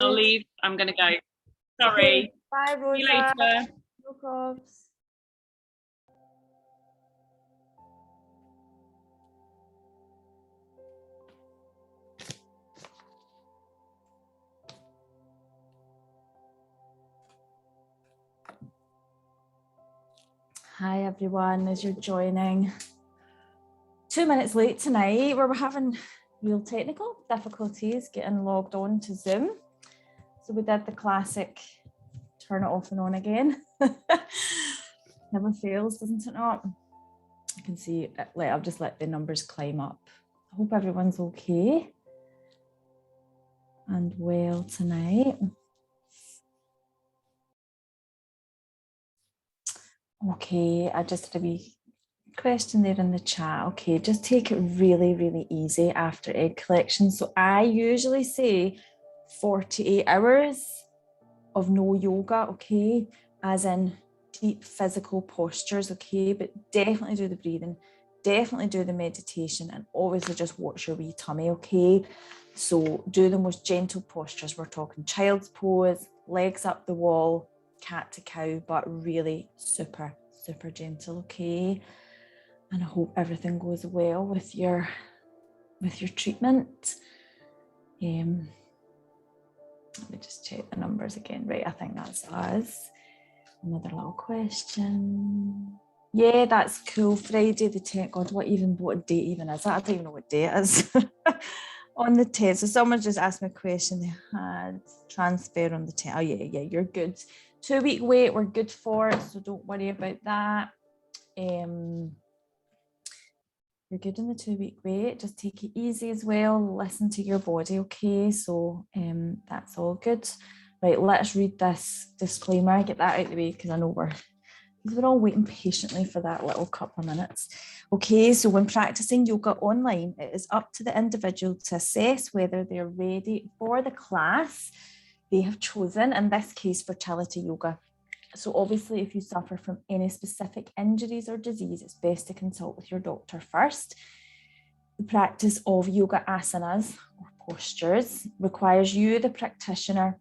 I'll leave. I'm going to go. Sorry. Bye, Rosa. See you later. No problems. Hi everyone, as you're joining. 2 minutes late tonight, where we're having real technical difficulties getting logged on to Zoom. So we did the classic turn it off and on again. Never fails, doesn't it not? I can see, I'll just let the numbers climb up. I hope everyone's okay and well tonight. Okay, I just had a wee question there in the chat. Okay, just take it really, really easy after egg collection. So I usually say 48 hours of no yoga, okay, as in deep physical postures, okay, but definitely do the breathing, definitely do the meditation, and obviously just watch your wee tummy, okay? So do the most gentle postures. We're talking child's pose, legs up the wall, cat to cow, but really super, super gentle, okay? And I hope everything goes well with your treatment. Let me just check the numbers again. Right, I think that's us. Another little question. Yeah, that's cool. Friday the 10th. God, what date even is that? I don't even know what day it is. On the 10th. So someone just asked me a question. They had transfer on the 10th. Oh yeah, you're good. 2 week wait, we're good for it. So don't worry about that. You're good in the 2 week wait. Just take it easy as well. Listen to your body, okay? So that's all good. Right, let's read this disclaimer. Get that out of the way because I know we're all waiting patiently for that little couple of minutes. Okay, so when practicing yoga online, it is up to the individual to assess whether they're ready for the class they have chosen, in this case, fertility yoga. So obviously, if you suffer from any specific injuries or disease, it's best to consult with your doctor first. The practice of yoga asanas or postures requires you, the practitioner,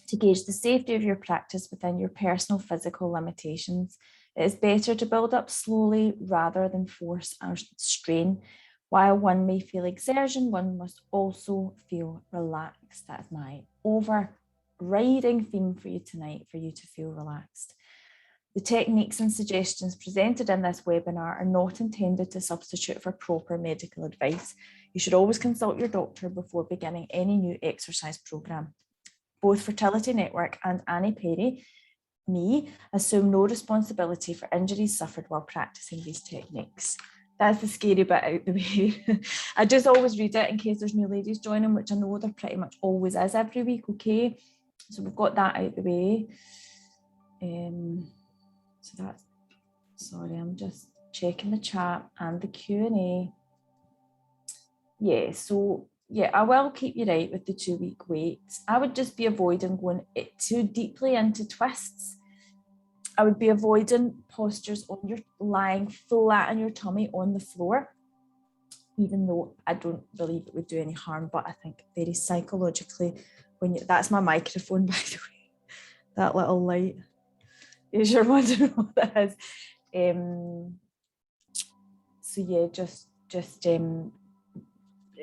to gauge the safety of your practice within your personal physical limitations. It is better to build up slowly rather than force or strain. While one may feel exertion, one must also feel relaxed. That is my overriding theme for you tonight, for you to feel relaxed. The techniques and suggestions presented in this webinar are not intended to substitute for proper medical advice. You should always consult your doctor before beginning any new exercise program. Both Fertility Network and Annie Perry, me, assume no responsibility for injuries suffered while practicing these techniques. That's the scary bit out the way. I just always read it in case there's new ladies joining, which I know there pretty much always is every week, okay? So we've got that out the way. So that's, sorry, I'm just checking the chat and the Q&A. Yeah, so yeah, I will keep you right with the 2 week wait. I would just be avoiding going too deeply into twists. I would be avoiding postures on your lying flat on your tummy on the floor, even though I don't believe it would do any harm, but I think very psychologically, that's my microphone, by the way, that little light. You're wondering what that is. So yeah, just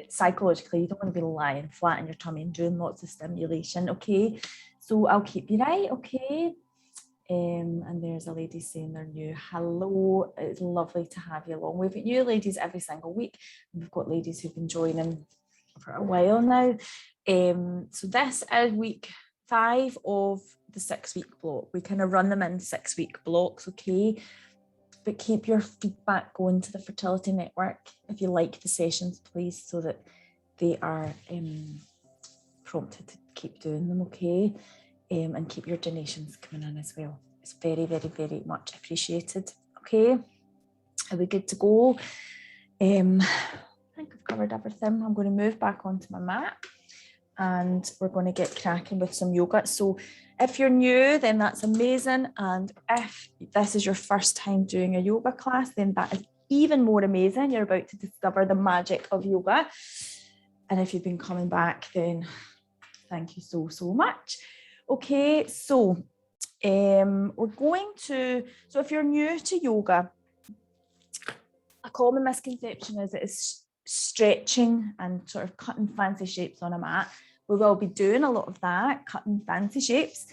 psychologically, you don't want to be lying flat on your tummy and doing lots of stimulation, okay? So I'll keep you right, okay? And there's a lady saying they're new. Hello, it's lovely to have you along. We've got new ladies every single week. We've got ladies who've been joining for a while now. So this is week 5 of the 6 week block. We kind of run them in 6 week blocks, okay? But keep your feedback going to the Fertility Network if you like the sessions, please, so that they are prompted to keep doing them, okay? And keep your donations coming in as well. It's very, very, very much appreciated, okay? Are we good to go? I think I've covered everything. I'm going to move back onto my mat and we're going to get cracking with some yoga. So if you're new, then that's amazing. And if this is your first time doing a yoga class, then that is even more amazing. You're about to discover the magic of yoga. And if you've been coming back, then Thank you so, so much. Okay, so we're going to, so if you're new to yoga, a common misconception is that it's stretching and sort of cutting fancy shapes on a mat. We will be doing a lot of that, cutting fancy shapes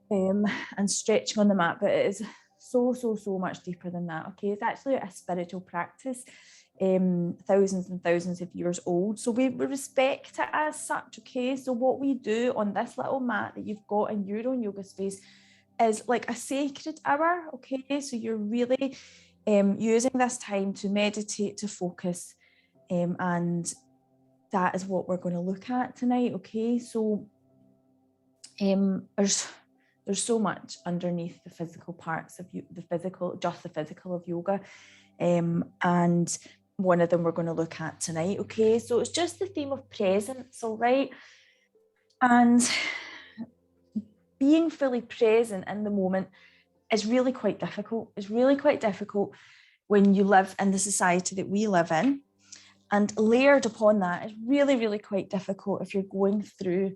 and stretching on the mat, but it is so much deeper than that. Okay, it's actually a spiritual practice, thousands and thousands of years old. So we respect it as such. Okay, so what we do on this little mat that you've got in your own yoga space is like a sacred hour. Okay, so you're really using this time to meditate, to focus, and that is what we're going to look at tonight. Okay, so there's so much underneath the physical parts of the physical of yoga, and one of them we're going to look at tonight. Okay, so it's just the theme of presence, all right, and being fully present in the moment is really quite difficult. It's really quite difficult when you live in the society that we live in, and layered upon that is really quite difficult if you're going through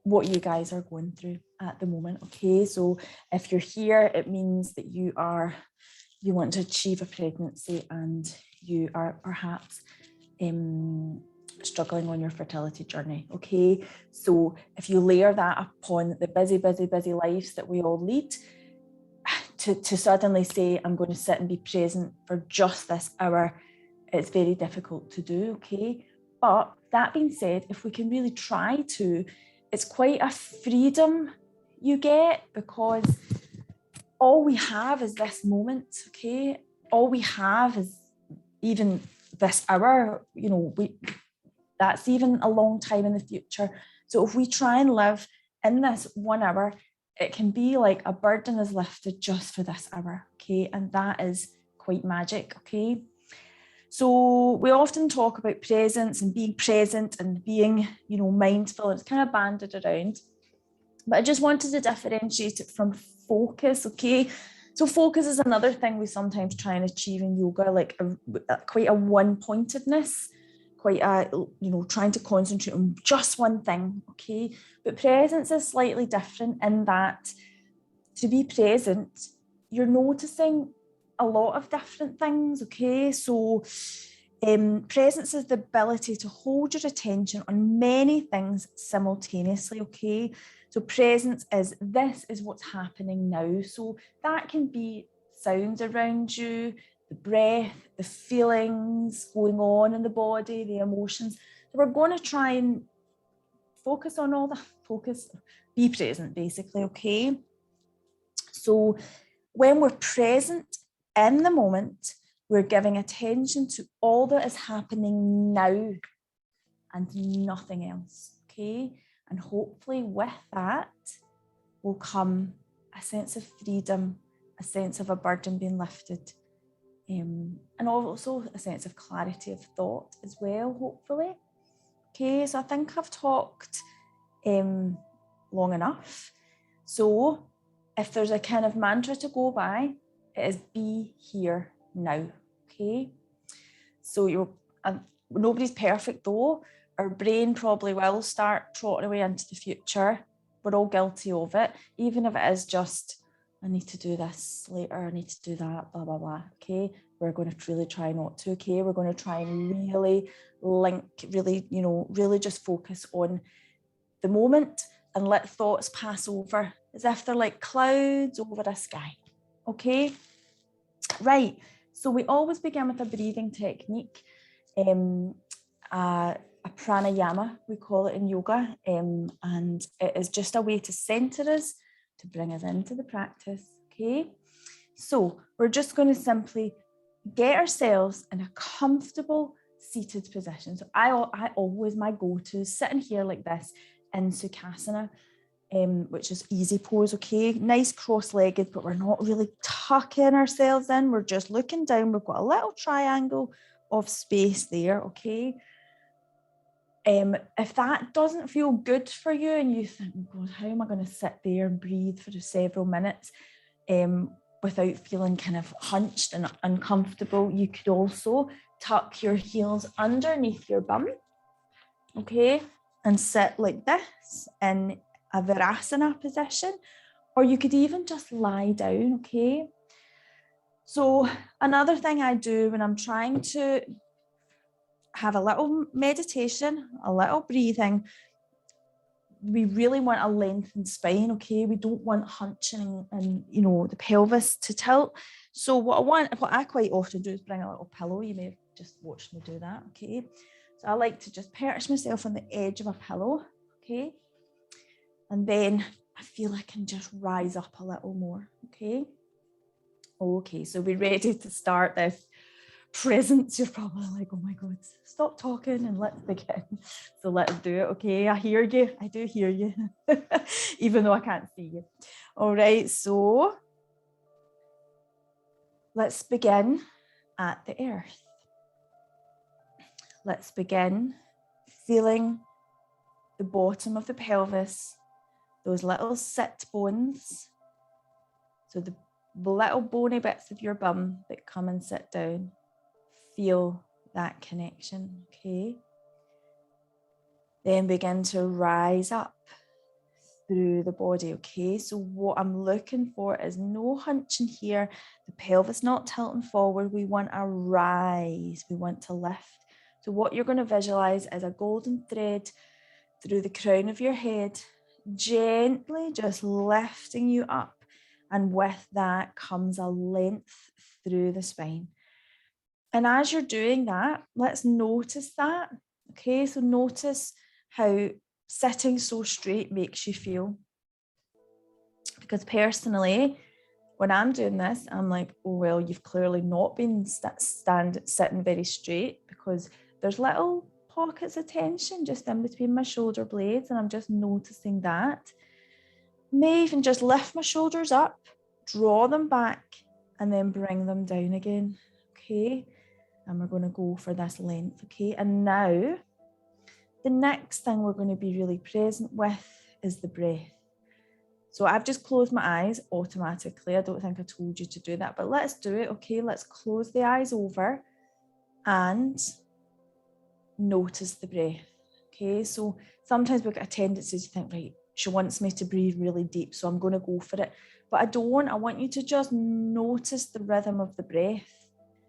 what you guys are going through at the moment. Okay, so if you're here, it means that you want to achieve a pregnancy and you are perhaps struggling on your fertility journey. Okay, so if you layer that upon the busy lives that we all lead, to suddenly say I'm going to sit and be present for just this hour, it's very difficult to do. Okay, but that being said, if we can really try to, it's quite a freedom you get, because all we have is this moment. Okay, all we have is even this hour. You know, that's even a long time in the future. So if we try and live in this 1 hour, it can be like a burden is lifted just for this hour. Okay, and that is quite magic. Okay, so we often talk about presence and being present and being, you know, mindful. It's kind of banded around, but I just wanted to differentiate it from focus. Okay, so focus is another thing we sometimes try and achieve in yoga, like quite a one-pointedness, quite a, you know, trying to concentrate on just one thing. Okay, but presence is slightly different in that to be present, you're noticing a lot of different things. Okay, so presence is the ability to hold your attention on many things simultaneously. Okay, so presence is, this is what's happening now. So that can be sounds around you, the breath, the feelings going on in the body, the emotions. So we're going to try and focus on all the be present basically. Okay, so when we're present in the moment, we're giving attention to all that is happening now and nothing else. Okay, and hopefully with that will come a sense of freedom, a sense of a burden being lifted, and also a sense of clarity of thought as well, hopefully. Okay, so I think I've talked long enough. So if there's a kind of mantra to go by, it is be here now. Okay, so nobody's perfect though. Our brain probably will start trotting away into the future. We're all guilty of it, even if it is just, I need to do this later, I need to do that, blah, blah, blah. Okay, we're going to really try not to. Okay, we're going to try and really really just focus on the moment and let thoughts pass over as if they're like clouds over a sky. Okay, right. So we always begin with a breathing technique, a pranayama, we call it in yoga, and it is just a way to center us, to bring us into the practice. Okay, so we're just going to simply get ourselves in a comfortable seated position. So I always, my go-to is sitting here like this in Sukhasana, which is easy pose. Okay, nice cross-legged, but we're not really tucking ourselves in, we're just looking down. We've got a little triangle of space there. Okay, if that doesn't feel good for you and you think, oh God, how am I going to sit there and breathe for several minutes without feeling kind of hunched and uncomfortable, you could also tuck your heels underneath your bum. Okay, and sit like this in a Virasana position, or you could even just lie down, okay? So another thing I do when I'm trying to have a little meditation, a little breathing, we really want a lengthened spine, okay? We don't want hunching and, you know, the pelvis to tilt. So what I quite often do is bring a little pillow. You may have just watched me do that, okay? So I like to just perch myself on the edge of a pillow, okay? And then I feel I can just rise up a little more, okay? Okay, so we're ready to start this presence. You're probably like, oh my God, stop talking and let's begin. So let's do it, okay? I hear you. I do hear you, even though I can't see you. All right, so let's begin at the earth. Let's begin feeling the bottom of the pelvis, those little sit bones. So the little bony bits of your bum that come and sit down. Feel that connection, okay? Then begin to rise up through the body, okay? So what I'm looking for is no hunching here, the pelvis not tilting forward. We want a rise, we want to lift. So what you're going to visualize is a golden thread through the crown of your head, gently just lifting you up. And with that comes a length through the spine. And as you're doing that, let's notice that, okay? So notice how sitting so straight makes you feel. Because personally, when I'm doing this, I'm like, oh, well, you've clearly not been sitting very straight, because there's little pockets of tension just in between my shoulder blades, and I'm just noticing that. May even just lift my shoulders up, draw them back, and then bring them down again, okay? And we're going to go for this length, okay? And now, the next thing we're going to be really present with is the breath. So I've just closed my eyes automatically. I don't think I told you to do that, but let's do it, okay? Let's close the eyes over and notice the breath, okay? So sometimes we've got a tendency to think, right, she wants me to breathe really deep, so I'm going to go for it. But I don't. I want you to just notice the rhythm of the breath,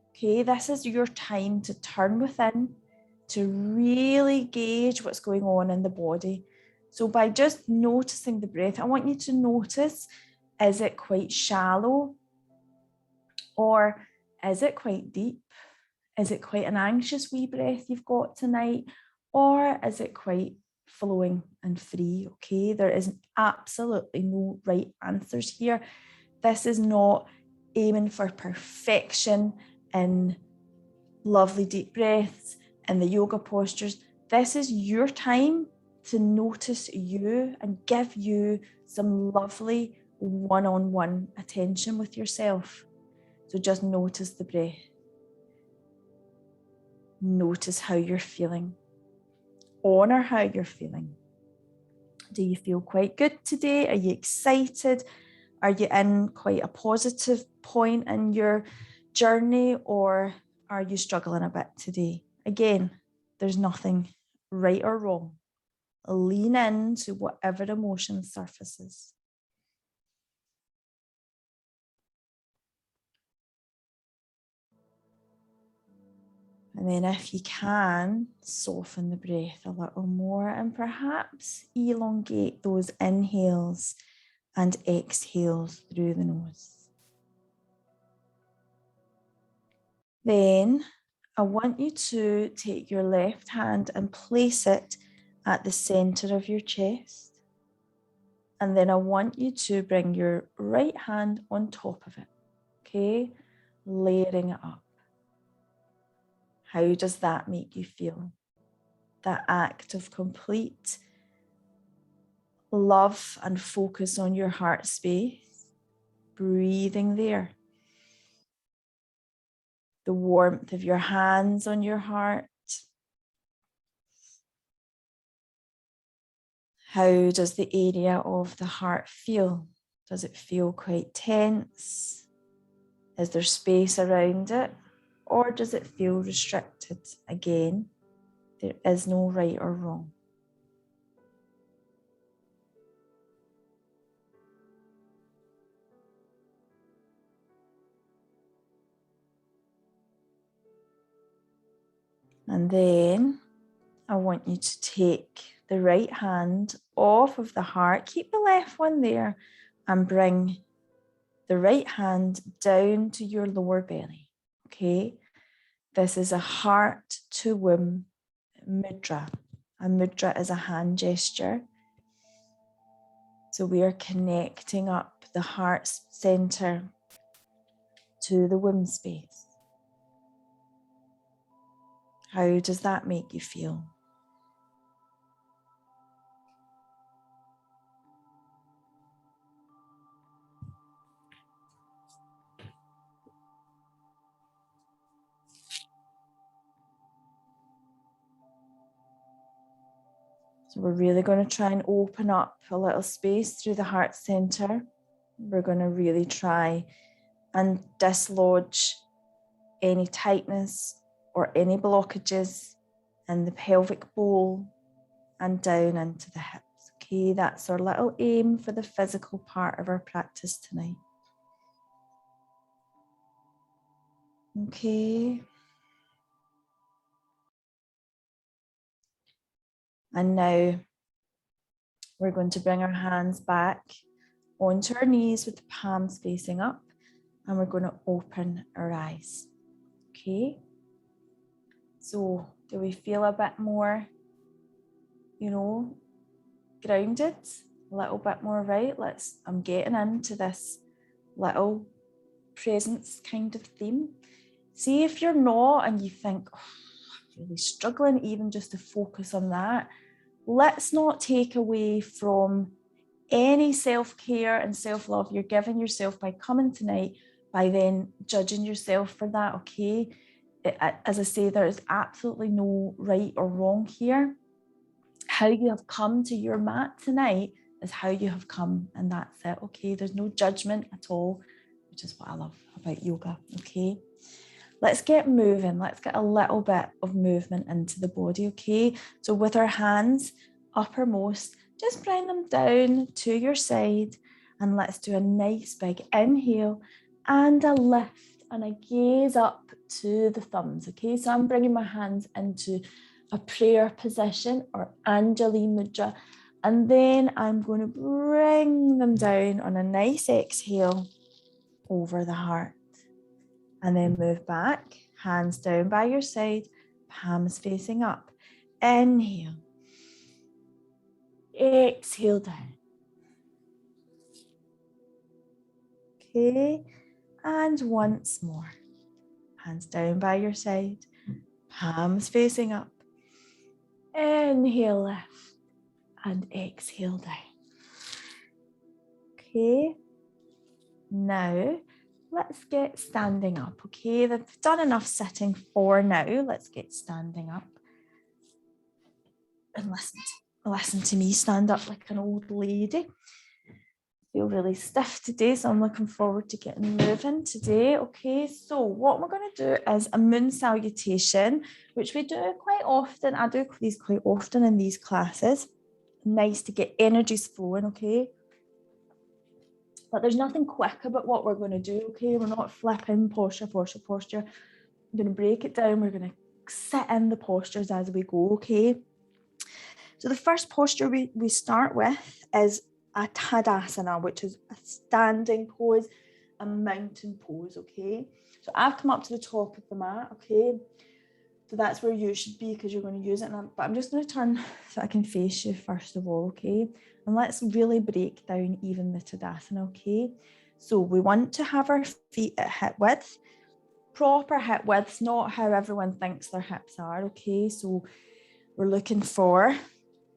okay? This is your time to turn within, to really gauge what's going on in the body. So by just noticing the breath, I want you to notice, is it quite shallow? Or is it quite deep? Is it quite an anxious wee breath you've got tonight? Or is it quite flowing and free? Okay, there is absolutely no right answers here. This is not aiming for perfection in lovely deep breaths and the yoga postures. This is your time to notice you and give you some lovely one-on-one attention with yourself. So just notice the breath. Notice how you're feeling. Honor how you're feeling. Do you feel quite good today? Are you excited? Are you in quite a positive point in your journey, or are you struggling a bit today? Again, there's nothing right or wrong. Lean into whatever emotion surfaces. And then if you can, soften the breath a little more and perhaps elongate those inhales and exhales through the nose. Then I want you to take your left hand and place it at the center of your chest. And then I want you to bring your right hand on top of it, okay? Layering it up. How does that make you feel? That act of complete love and focus on your heart space, breathing there. The warmth of your hands on your heart. How does the area of the heart feel? Does it feel quite tense? Is there space around it? Or does it feel restricted? Again, there is no right or wrong. And then I want you to take the right hand off of the heart, keep the left one there, and bring the right hand down to your lower belly. Okay, this is a heart to Whim mudra. A mudra is a hand gesture. So we are connecting up the heart center to the Whim space. How does that make you feel? So we're really going to try and open up a little space through the heart center. We're going to really try and dislodge any tightness or any blockages in the pelvic bowl and down into the hips. Okay, that's our little aim for the physical part of our practice tonight. Okay. And now we're going to bring our hands back onto our knees with the palms facing up, and we're going to open our eyes. Okay. So do we feel a bit more, grounded? A little bit more, right? I'm getting into this little presence kind of theme. See if you're not and you think, I'm really struggling even just to focus on that. Let's not take away from any self-care and self-love you're giving yourself by coming tonight, by then judging yourself for that, okay? As I say, there is absolutely no right or wrong here. How you have come to your mat tonight is how you have come, and that's it, okay? There's no judgment at all, which is what I love about yoga, okay? Let's get moving. Let's get a little bit of movement into the body, okay? So with our hands uppermost, just bring them down to your side, and let's do a nice big inhale and a lift and a gaze up to the thumbs, okay? So I'm bringing my hands into a prayer position or Anjali Mudra, and then I'm going to bring them down on a nice exhale over the heart. And then move back, hands down by your side, palms facing up. Inhale. Exhale down. Okay, and once more. Hands down by your side, palms facing up. Inhale, lift, and exhale down. Okay, now let's get standing up, okay? They've done enough sitting for now. Let's get standing up. And listen to me stand up like an old lady. I feel really stiff today, so I'm looking forward to getting moving today, okay? So what we're going to do is a moon salutation, which we do quite often. I do these quite often in these classes. Nice to get energies flowing, okay? But there's nothing quick about what we're going to do, okay? We're not flipping posture. I'm going to break it down. We're going to sit in the postures as we go, okay? So the first posture we start with is a Tadasana, which is a standing pose, a mountain pose, okay? So I've come up to the top of the mat, okay? So that's where you should be because you're going to use it. But I'm just going to turn so I can face you first of all, okay? And let's really break down even the Tadasana, okay? So we want to have our feet at hip width, proper hip width, not how everyone thinks their hips are, okay? So we're looking for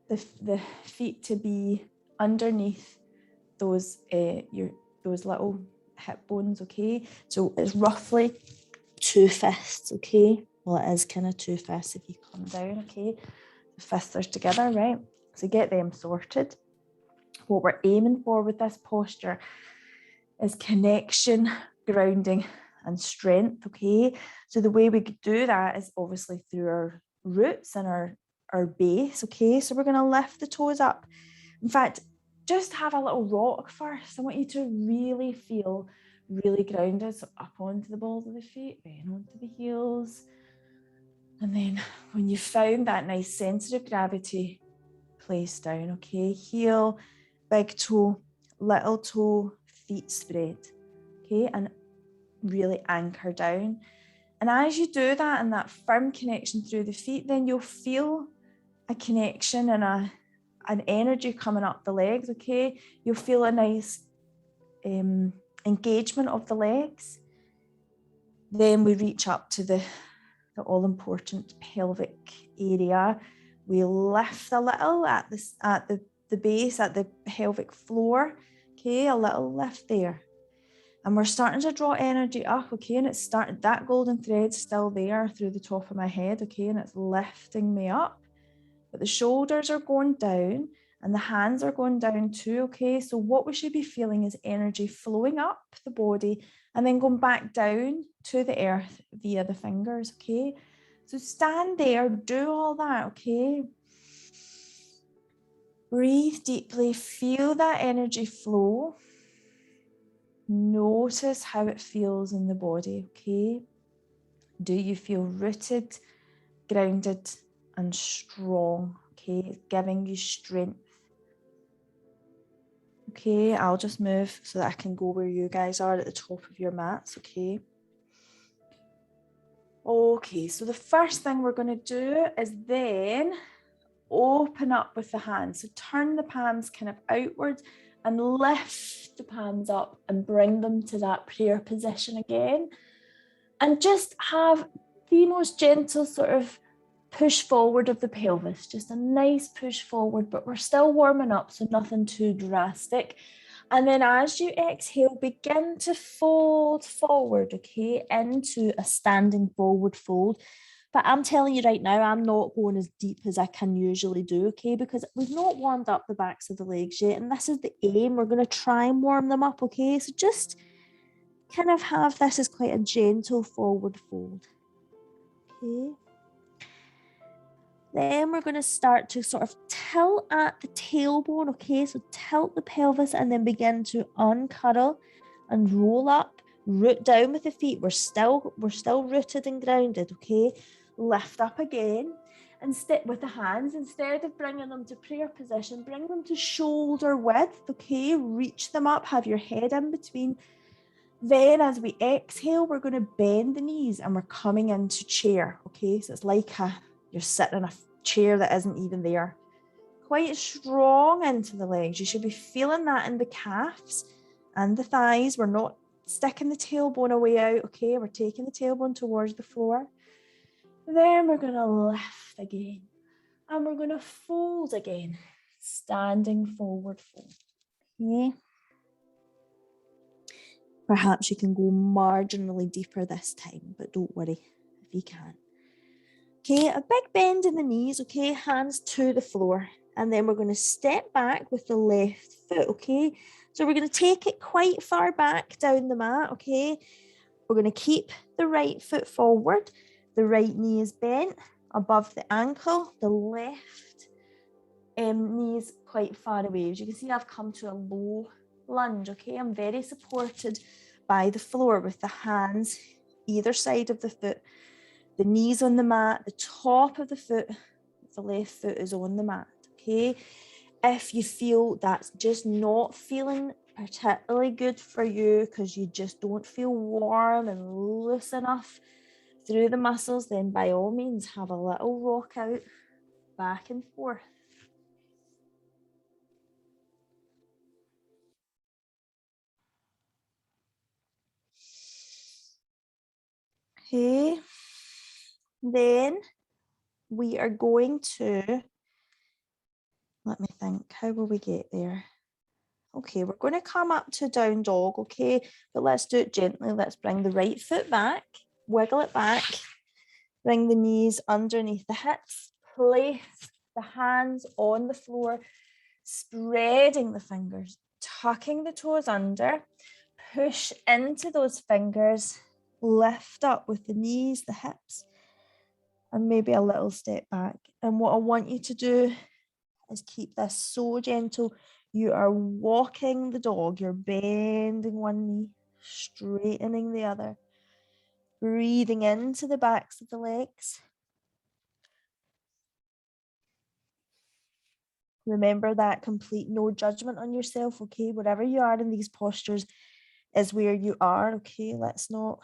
the feet to be underneath those little hip bones, okay? So it's roughly 2 fists, okay? Well, it is kind of 2 fists if you come down, okay? The fists are together, right? So get them sorted. What we're aiming for with this posture is connection, grounding, and strength, okay? So the way we could do that is obviously through our roots and our base, okay? So we're going to lift the toes up. In fact, just have a little rock first. I want you to really feel really grounded. So up onto the balls of the feet, then onto the heels, And then when you found that nice center of gravity, place down, okay? Heel, big toe, little toe, feet spread, okay? And really anchor down. And as you do that and that firm connection through the feet, then you'll feel a connection and an energy coming up the legs, okay? You'll feel a nice engagement of the legs. Then we reach up to the all-important pelvic area. We lift a little at the base, at the pelvic floor, okay? A little lift there. And we're starting to draw energy up, okay? And it's starting, that golden thread's still there through the top of my head, okay? And it's lifting me up. But the shoulders are going down and the hands are going down too, okay? So what we should be feeling is energy flowing up the body and then going back down to the earth via the fingers, okay? So stand there, do all that, okay? Breathe deeply, feel that energy flow. Notice how it feels in the body, okay? Do you feel rooted, grounded, and strong, okay? It's giving you strength. Okay, I'll just move so that I can go where you guys are at the top of your mats, okay? Okay, so the first thing we're going to do is then open up with the hands. So turn the palms kind of outwards and lift the palms up and bring them to that prayer position again. And just have the most gentle sort of push forward of the pelvis, just a nice push forward, but we're still warming up, so nothing too drastic. And then as you exhale, begin to fold forward, okay, into a standing forward fold. But I'm telling you right now, I'm not going as deep as I can usually do, okay, because we've not warmed up the backs of the legs yet, and this is the aim. We're going to try and warm them up, okay? So just kind of have this as quite a gentle forward fold, okay? Then we're going to start to sort of tilt at the tailbone, okay? So tilt the pelvis and then begin to uncuddle and roll up, root down with the feet. We're still rooted and grounded, okay? Lift up again and stick with the hands. Instead of bringing them to prayer position, bring them to shoulder width, okay? Reach them up, have your head in between. Then as we exhale, we're going to bend the knees and we're coming into chair, okay? So it's like you're sitting in a chair that isn't even there. Quite strong into the legs. You should be feeling that in the calves and the thighs. We're not sticking the tailbone away out, okay? We're taking the tailbone towards the floor. Then we're going to lift again. And we're going to fold again. Standing forward fold. Okay. Perhaps you can go marginally deeper this time, but don't worry if you can. Okay, a big bend in the knees, okay, hands to the floor. And then we're going to step back with the left foot, okay? So we're going to take it quite far back down the mat, okay? We're going to keep the right foot forward. The right knee is bent above the ankle. The left knee is quite far away. As you can see, I've come to a low lunge, okay? I'm very supported by the floor with the hands either side of the foot. The knees on the mat, the top of the foot, the left foot is on the mat, okay? If you feel that's just not feeling particularly good for you because you just don't feel warm and loose enough through the muscles, then by all means have a little rock out back and forth. Okay, then we are going to, let me think, how will we get there? Okay, we're going to come up to down dog, okay, but let's do it gently. Let's bring the right foot back, wiggle it back, bring the knees underneath the hips, place the hands on the floor, spreading the fingers, tucking the toes under, push into those fingers, lift up with the knees, the hips, and maybe a little step back. And what I want you to do is keep this so gentle. You are walking the dog. You're bending one knee, straightening the other, breathing into the backs of the legs, Remember that complete no judgment on yourself, okay? Wherever you are in these postures is where you are, okay? Let's not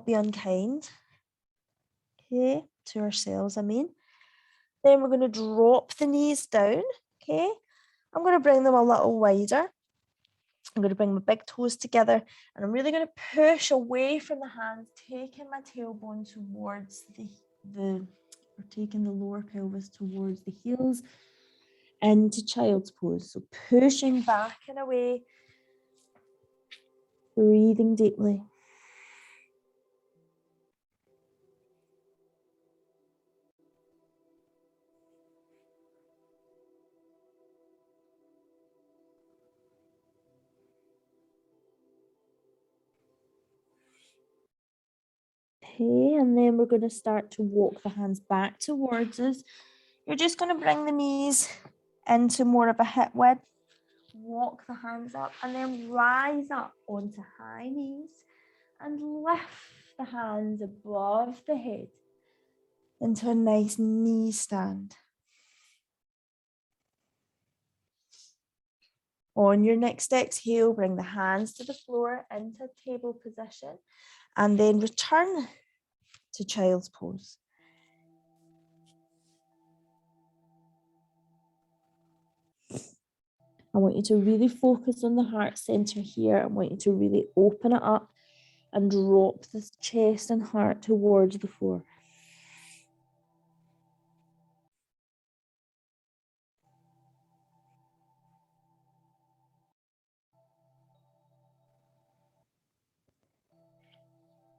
be unkind, okay, to ourselves, I mean. Then we're going to drop the knees down, okay? I'm going to bring them a little wider. I'm going to bring my big toes together, and I'm really going to push away from the hands, taking my tailbone towards or taking the lower pelvis towards the heels into child's pose. So pushing back and away, breathing deeply. Okay, and then we're going to start to walk the hands back towards us. You're just going to bring the knees into more of a hip width. Walk the hands up and then rise up onto high knees and lift the hands above the head into a nice knee stand. On your next exhale, bring the hands to the floor into table position and then return to child's pose. I want you to really focus on the heart center here. I want you to really open it up and drop the chest and heart towards the floor.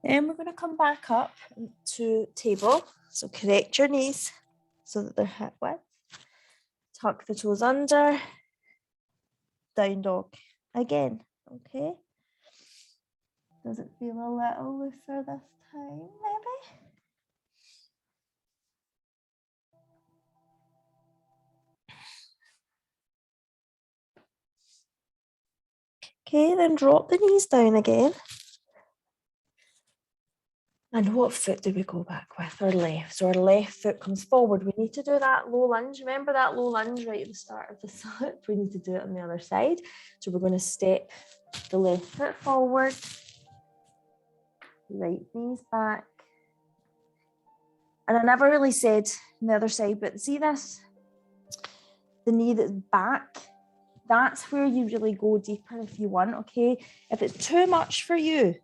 Then we're going to come back up to table. So correct your knees so that they're hip width. Tuck the toes under. Down dog again, okay? Does it feel a little looser this time, maybe? Okay, then drop the knees down again. And what foot do we go back with? Our left. So our left foot comes forward. We need to do that low lunge. Remember that low lunge right at the start of the slip? We need to do it on the other side. So we're going to step the left foot forward. Right knees back. And I never really said on the other side, but see this? The knee that's back, that's where you really go deeper if you want, okay? If it's too much for you,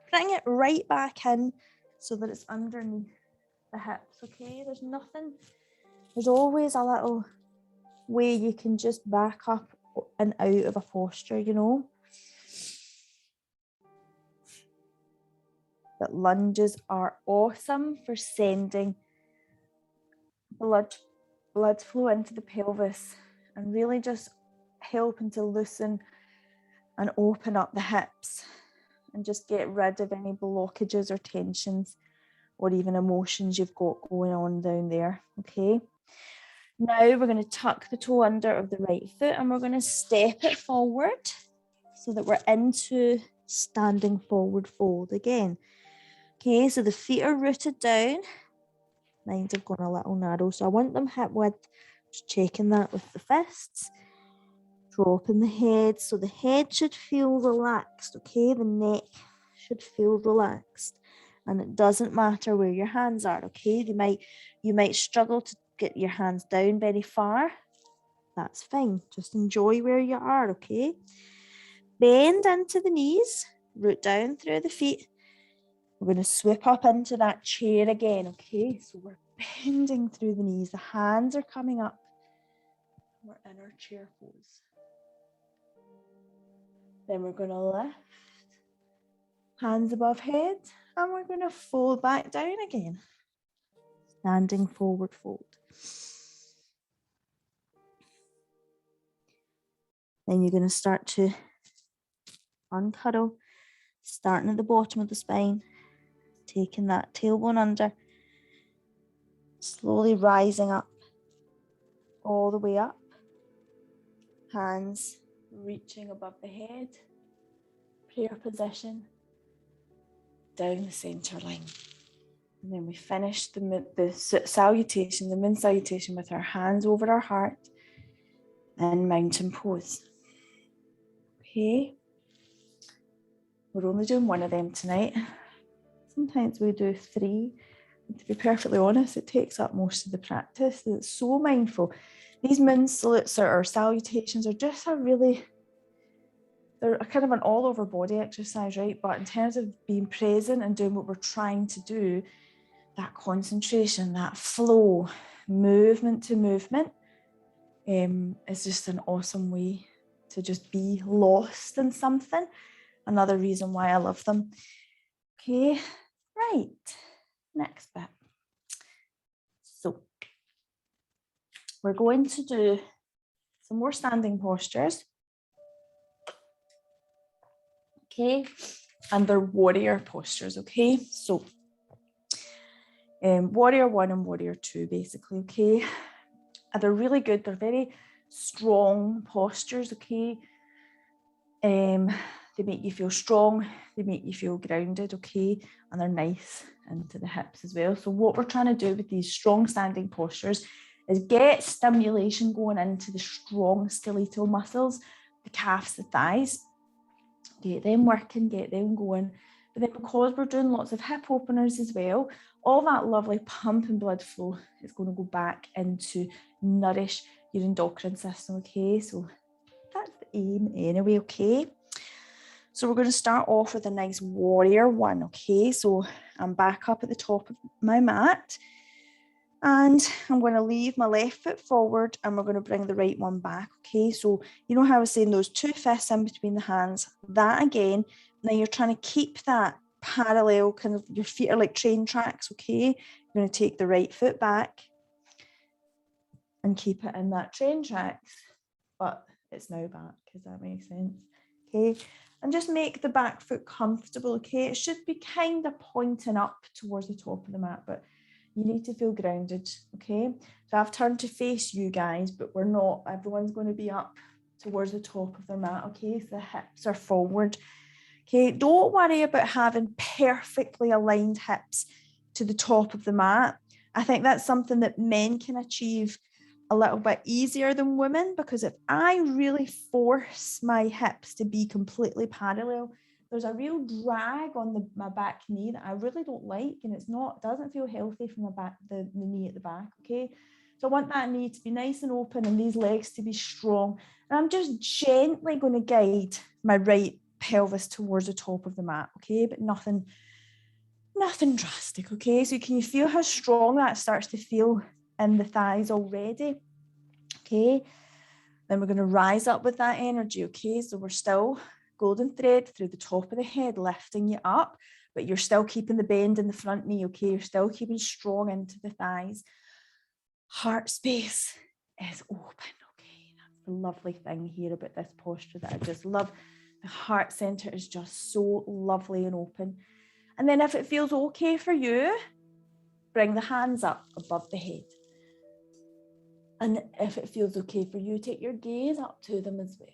bring it right back in so that it's underneath the hips, okay? There's always a little way you can just back up and out of a posture, you know? But lunges are awesome for sending blood flow into the pelvis and really just helping to loosen and open up the hips and just get rid of any blockages or tensions or even emotions you've got going on down there, okay? Now we're going to tuck the toe under of the right foot and we're going to step it forward so that we're into standing forward fold again. Okay, so the feet are rooted down. Mine's have gone a little narrow, so I want them hip width. Just checking that with the fists. Dropping the head, so the head should feel relaxed, okay? The neck should feel relaxed. And it doesn't matter where your hands are, okay? You might struggle to get your hands down very far. That's fine. Just enjoy where you are, okay? Bend into the knees, root down through the feet. We're going to swip up into that chair again, okay? So we're bending through the knees. The hands are coming up. We're in our chair pose. Then we're going to lift, hands above head, and we're going to fold back down again. Standing forward fold. Then you're going to start to uncuddle, starting at the bottom of the spine, taking that tailbone under, slowly rising up, all the way up. Hands reaching above the head, prayer position, down the center line. And then we finish the salutation, the moon salutation, with our hands over our heart and mountain pose. Okay. We're only doing one of them tonight. Sometimes we do 3. And to be perfectly honest, it takes up most of the practice. It's so mindful. These moon salutes or salutations are just they're a kind of an all over body exercise, right? But in terms of being present and doing what we're trying to do, that concentration, that flow, movement to movement, is just an awesome way to just be lost in something. Another reason why I love them. Okay, right, next bit. So we're going to do some more standing postures. Okay, and they're warrior postures. Okay, so warrior 1 and warrior 2 basically. Okay, and they're really good. They're very strong postures. Okay, they make you feel strong, they make you feel grounded. Okay, and they're nice into the hips as well. So what we're trying to do with these strong standing postures is get stimulation going into the strong skeletal muscles, the calves, the thighs. Get them working, get them going. But then because we're doing lots of hip openers as well, all that lovely pump and blood flow is going to go back into nourish your endocrine system. Okay, so that's the aim anyway. Okay, so we're going to start off with a nice warrior 1. Okay, so I'm back up at the top of my mat and I'm going to leave my left foot forward and we're going to bring the right one back. Okay, so you know how I was saying those 2 fists in between the hands, that again. Now you're trying to keep that parallel, kind of your feet are like train tracks. Okay, you're going to take the right foot back and keep it in that train tracks, but it's now back. Does that make sense? Okay, and just make the back foot comfortable. Okay, it should be kind of pointing up towards the top of the mat, but you need to feel grounded. Okay, so I've turned to face you guys, but we're not. Everyone's going to be up towards the top of their mat. Okay, so the hips are forward. Okay, don't worry about having perfectly aligned hips to the top of the mat. I think that's something that men can achieve a little bit easier than women, because if I really force my hips to be completely parallel, there's a real drag on my back knee that I really don't like, and it doesn't feel healthy from the knee at the back. Okay, so I want that knee to be nice and open and these legs to be strong, and I'm just gently going to guide my right pelvis towards the top of the mat. Okay, but nothing drastic. Okay, so can you feel how strong that starts to feel in the thighs already? Okay, then we're going to rise up with that energy. Okay, so we're still golden thread through the top of the head, lifting you up, but you're still keeping the bend in the front knee. Okay, you're still keeping strong into the thighs. Heart space is open. Okay, that's the lovely thing here about this posture that I just love. The heart center is just so lovely and open. And then if it feels okay for you, bring the hands up above the head. And if it feels okay for you, take your gaze up to them as well.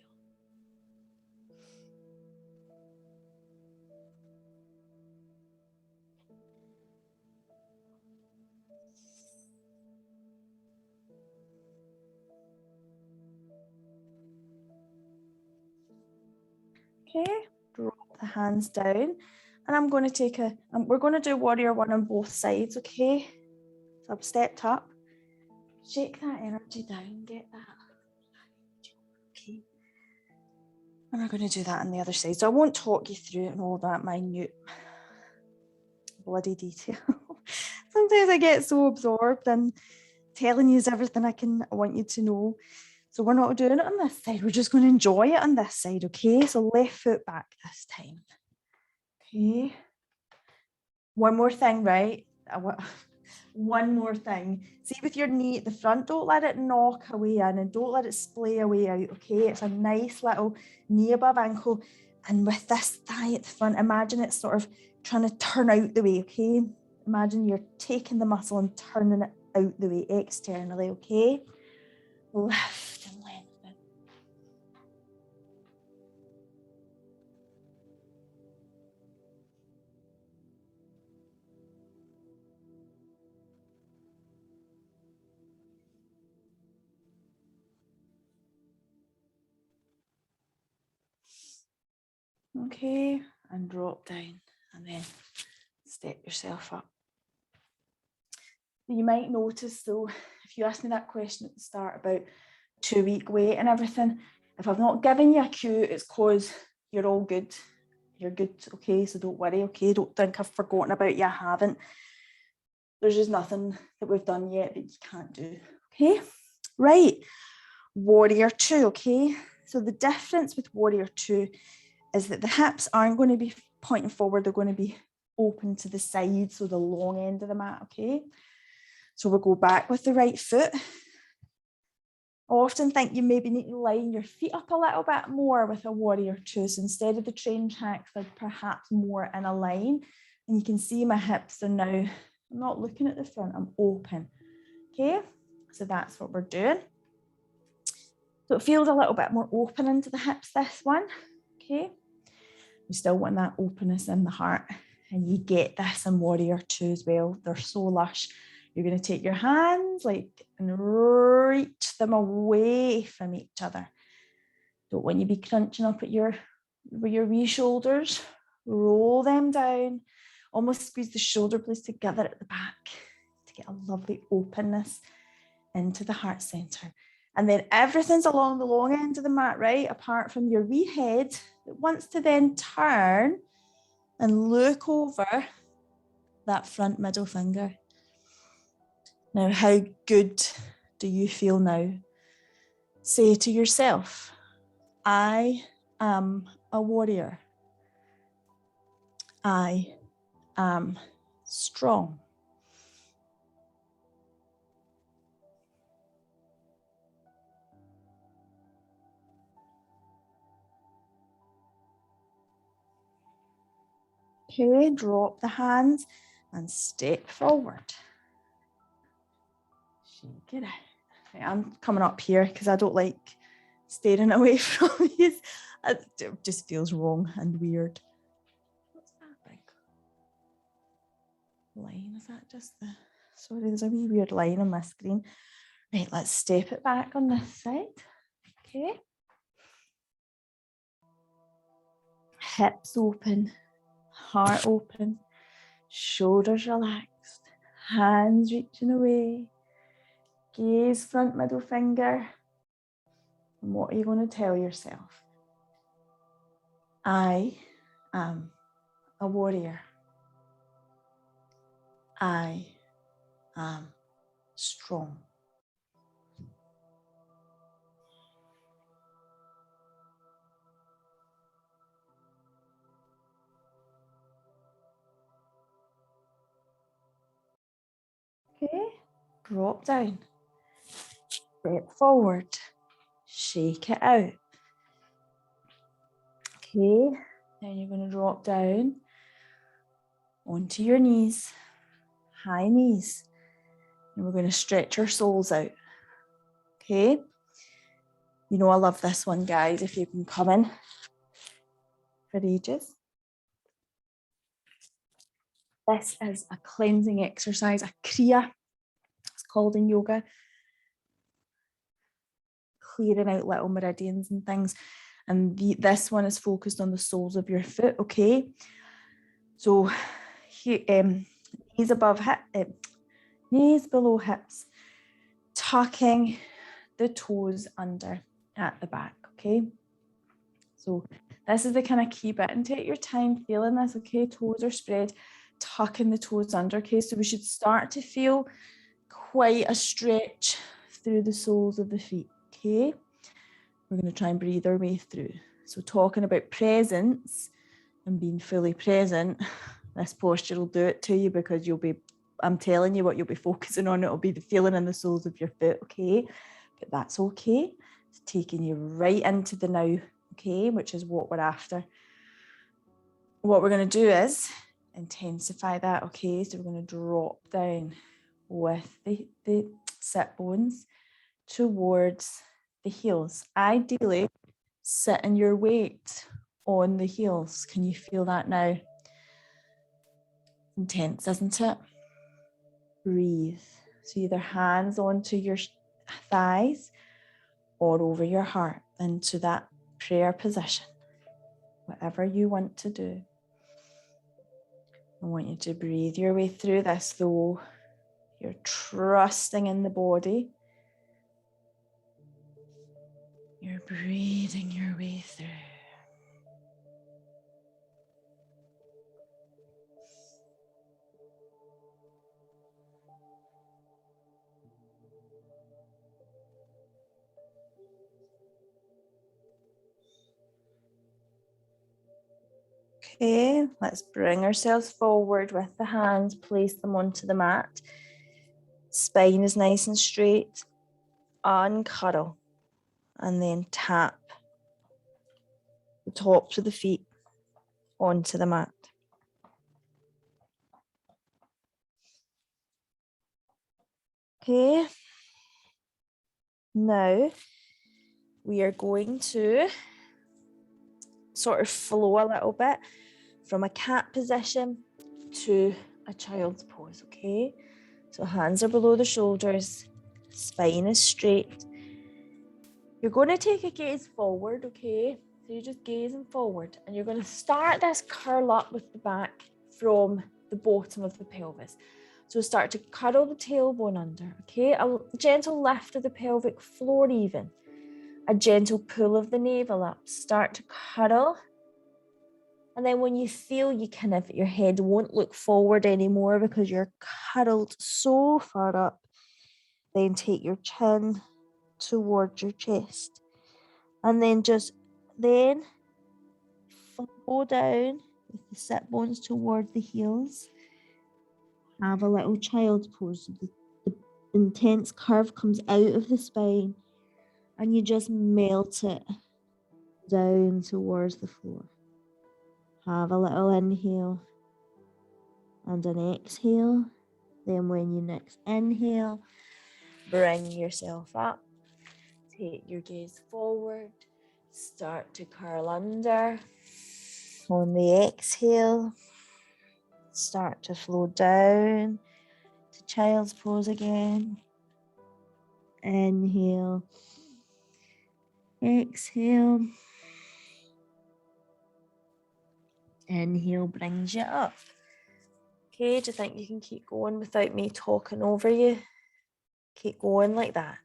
Okay, drop the hands down. And I'm going to we're going to do warrior 1 on both sides. Okay, so I've stepped up. Shake that energy down, get that. Okay. And we're going to do that on the other side. So I won't talk you through it and all that minute bloody detail. Sometimes I get so absorbed in telling you everything I want you to know. So we're not doing it on this side. We're just going to enjoy it on this side. Okay, so left foot back this time. Okay. One more thing, right? One more thing. See, with your knee at the front, don't let it knock away in and don't let it splay away out. Okay, it's a nice little knee above ankle. And with this thigh at the front, imagine it's sort of trying to turn out the way. Okay, imagine you're taking the muscle and turning it out the way externally. Okay, lift and lengthen. Okay, and drop down, and then step yourself up. You might notice though, if you asked me that question at the start about 2-week wait and everything, if I've not given you a cue, it's because you're all good. You're good, okay? So don't worry, okay? Don't think I've forgotten about you. I haven't. There's just nothing that we've done yet that you can't do, okay? Right, warrior 2, okay? So the difference with warrior 2 is that the hips aren't going to be pointing forward, they're going to be open to the side, so the long end of the mat, okay? So we'll go back with the right foot. I often think you maybe need to line your feet up a little bit more with a warrior 2. So instead of the train tracks, they're perhaps more in a line. And you can see my hips are now, I'm not looking at the front, I'm open. Okay, so that's what we're doing. So it feels a little bit more open into the hips, this one. Okay, we still want that openness in the heart. And you get this in warrior 2 as well. They're so lush. You're going to take your hands and reach them away from each other. Don't want you to be crunching up at your wee shoulders. Roll them down. Almost squeeze the shoulder blades together at the back to get a lovely openness into the heart center. And then everything's along the long end of the mat, right? Apart from your wee head that wants to then turn and look over that front middle finger. Now, how good do you feel now? Say to yourself, I am a warrior. I am strong. Okay, drop the hands and step forward. Shake it out. Right, I'm coming up here because I don't like staring away from these. It just feels wrong and weird. What's that big line? Is that just the... Sorry, there's a wee weird line on my screen. Right, let's step it back on this side. Okay. Hips open, heart open, shoulders relaxed, hands reaching away, gaze front middle finger. And what are you going to tell yourself? I am a warrior. I am strong. Okay, drop down, step forward, shake it out. Okay, then you're going to drop down onto your knees, high knees, and we're going to stretch our soles out. Okay, you know I love this one, guys, if you can come in for ages. This is a cleansing exercise, a kriya, it's called in yoga. Clearing out little meridians and things. And this one is focused on the soles of your foot, okay? So knees above hip, knees below hips, tucking the toes under at the back, okay? So this is the kind of key bit, and take your time feeling this, okay? Toes are spread, tucking the toes under, okay? So we should start to feel quite a stretch through the soles of the feet, okay? We're going to try and breathe our way through. So talking about presence and being fully present, this posture will do it to you, because you'll be, I'm telling you what you'll be focusing on, it'll be the feeling in the soles of your foot, okay? But that's okay. It's taking you right into the now, okay, which is what we're after. What we're going to do is intensify that, okay? So we're going to drop down with the sit bones towards the heels. Ideally, sitting your weight on the heels. Can you feel that now? Intense, isn't it? Breathe. So either hands onto your thighs or over your heart into that prayer position. whatever you want to do. I want you to breathe your way through this, though you're trusting in the body. You're breathing your way through. Okay, let's bring ourselves forward with the hands, place them onto the mat. Spine is nice and straight. Uncuddle, and then tap the tops of the feet onto the mat. Okay, now we are going to sort of flow a little bit from a cat position to a child's pose, okay? So hands are below the shoulders, spine is straight. You're going to take a gaze forward, okay? So you're just gazing forward, and you're going to start this curl up with the back from the bottom of the pelvis. So start to cuddle the tailbone under, okay? A gentle lift of the pelvic floor even. A gentle pull of the navel up. Start to cuddle. And then when you feel your head won't look forward anymore because you're cuddled so far up, then take your chin towards your chest. And then flow down with the sit bones toward the heels. Have a little child's pose. The intense curve comes out of the spine and you just melt it down towards the floor. Have a little inhale and an exhale. Then when you next inhale, bring yourself up. Take your gaze forward. Start to curl under. On the exhale, start to flow down to child's pose again. Inhale. Exhale. Inhale brings you up. Okay, do you think you can keep going without me talking over you? Keep going like that.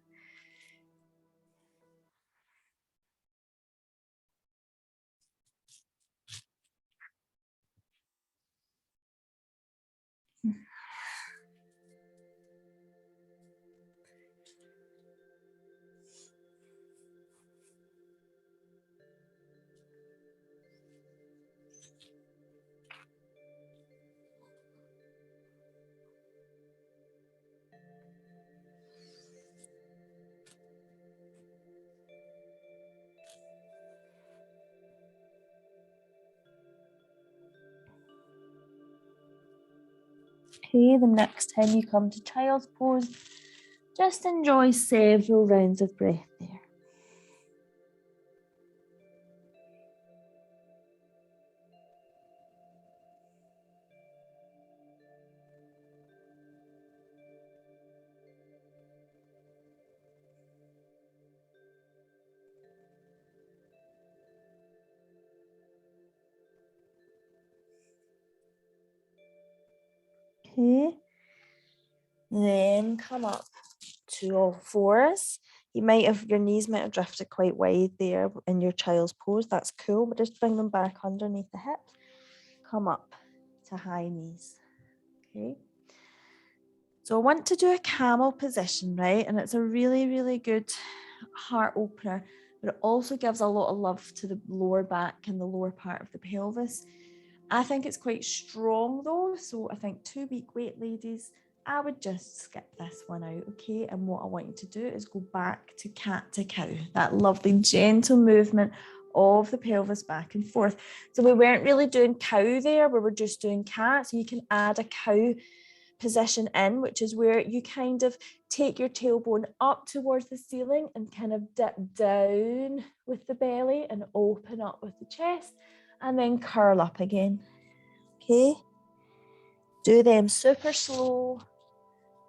Okay, the next time you come to child's pose, just enjoy several rounds of breath there. Okay, then come up to all fours. Your knees might have drifted quite wide there in your child's pose. That's cool, but just bring them back underneath the hips. Come up to high knees. Okay. So I want to do a camel position, right? And it's a really, really good heart opener, but it also gives a lot of love to the lower back and the lower part of the pelvis. I think it's quite strong though. So I think 2 week wait, ladies, I would just skip this one out, okay? And what I want you to do is go back to cat to cow, that lovely gentle movement of the pelvis back and forth. So we weren't really doing cow there, we were just doing cat. So you can add a cow position in, which is where you kind of take your tailbone up towards the ceiling and kind of dip down with the belly and open up with the chest and then curl up again. Okay, do them super slow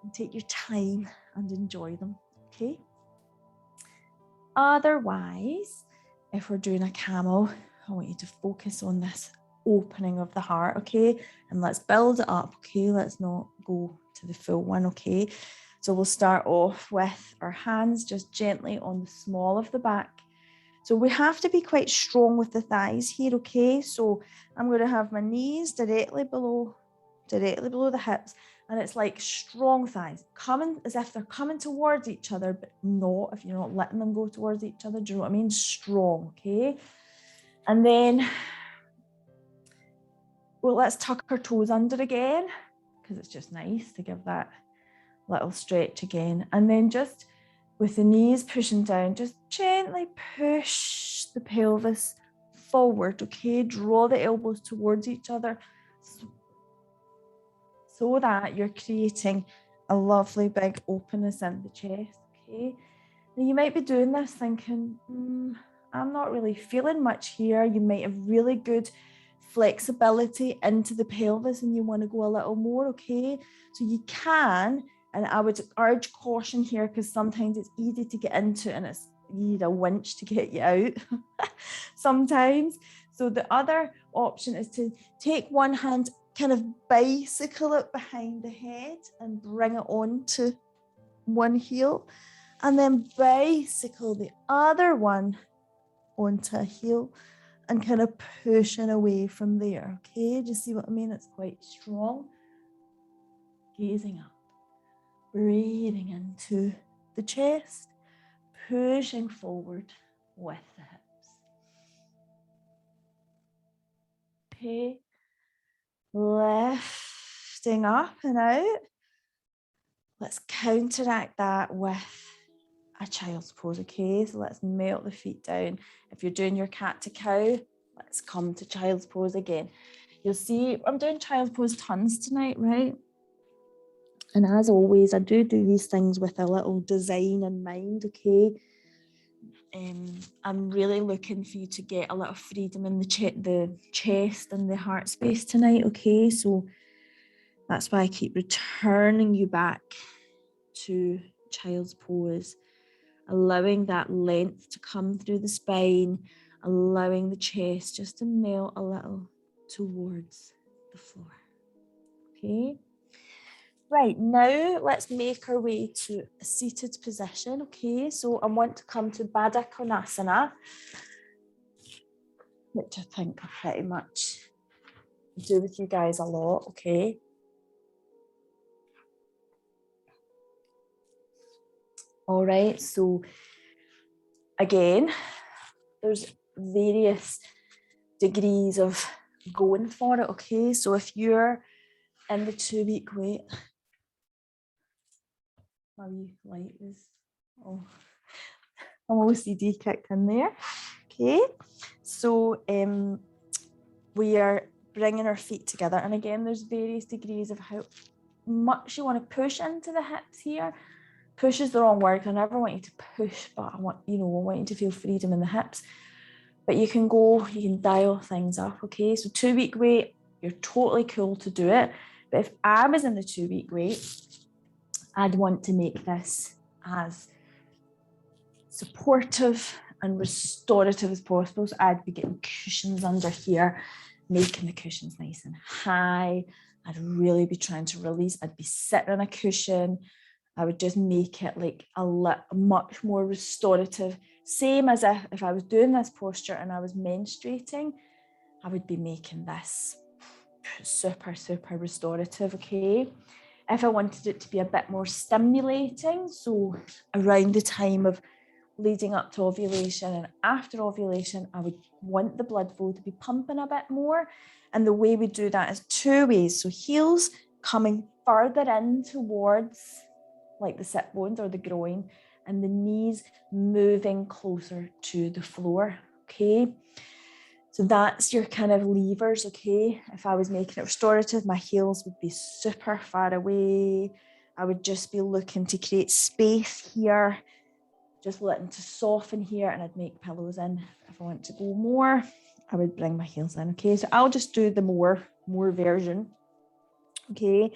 and take your time and enjoy them. Okay, otherwise if we're doing a camel, I want you to focus on this opening of the heart, okay? And let's build it up, okay? Let's not go to the full one, okay? So we'll start off with our hands just gently on the small of the back. So we have to be quite strong with the thighs here, okay? So I'm going to have my knees directly below the hips, and it's like strong thighs, coming as if they're coming towards each other, but not if you're not letting them go towards each other. Do you know what I mean? Strong, okay? And then, well, let's tuck our toes under again, because it's just nice to give that little stretch again. And then just with the knees pushing down, just gently push the pelvis forward, okay? Draw the elbows towards each other so that you're creating a lovely big openness in the chest, okay? Now you might be doing this thinking, I'm not really feeling much here. You might have really good flexibility into the pelvis and you want to go a little more, okay? So you can, and I would urge caution here because sometimes it's easy to get into and you need a winch to get you out sometimes. So the other option is to take one hand, kind of bicycle it behind the head and bring it onto one heel, and then bicycle the other one onto a heel and kind of pushing away from there, okay? Do you see what I mean? It's quite strong. Gazing up, breathing into the chest, pushing forward with the hips. Okay, lifting up and out. Let's counteract that with a child's pose, okay? So let's melt the feet down. If you're doing your cat to cow, let's come to child's pose again. You'll see I'm doing child's pose tons tonight, right? And as always, I do these things with a little design in mind, okay? I'm really looking for you to get a lot of freedom in the chest and the heart space tonight, okay? So that's why I keep returning you back to child's pose, allowing that length to come through the spine, allowing the chest just to melt a little towards the floor, okay? Right, now let's make our way to a seated position, okay? So I want to come to Baddha Konasana, which I think I pretty much do with you guys a lot, okay? All right, so again, there's various degrees of going for it, okay? So if you're in the 2-week wait, my wee light is, oh, I'm OCD kicked in there, okay? So we are bringing our feet together, and again, there's various degrees of how much you want to push into the hips here. Push is the wrong word. I never want you to push, but I want you to feel freedom in the hips. But you can dial things up, okay? So 2-week wait, you're totally cool to do it. But if I was in the 2-week wait, I'd want to make this as supportive and restorative as possible. So I'd be getting cushions under here, making the cushions nice and high. I'd really be trying to release. I'd be sitting on a cushion. I would just make it like much more restorative. Same as if I was doing this posture and I was menstruating, I would be making this super, super restorative, okay? If I wanted it to be a bit more stimulating, so around the time of leading up to ovulation and after ovulation, I would want the blood flow to be pumping a bit more. And the way we do that is 2 ways. So heels coming further in towards like the sit bones or the groin, and the knees moving closer to the floor, okay? So that's your kind of levers, okay? If I was making it restorative, my heels would be super far away. I would just be looking to create space here, just looking to soften here, and I'd make pillows in. If I want to go more, I would bring my heels in, okay? So I'll just do the more version, okay?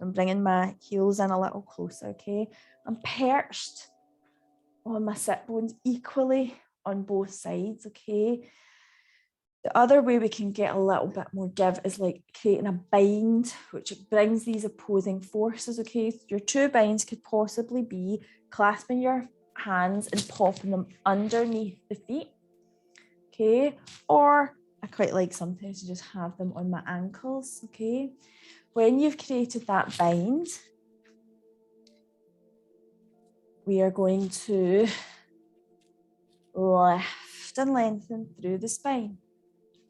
I'm bringing my heels in a little closer, okay? I'm perched on my sit bones equally on both sides, okay? The other way we can get a little bit more give is like creating a bind, which brings these opposing forces, okay? So your two binds could possibly be clasping your hands and popping them underneath the feet, okay? Or I quite like sometimes to just have them on my ankles, okay? When you've created that bind, we are going to lift and lengthen through the spine.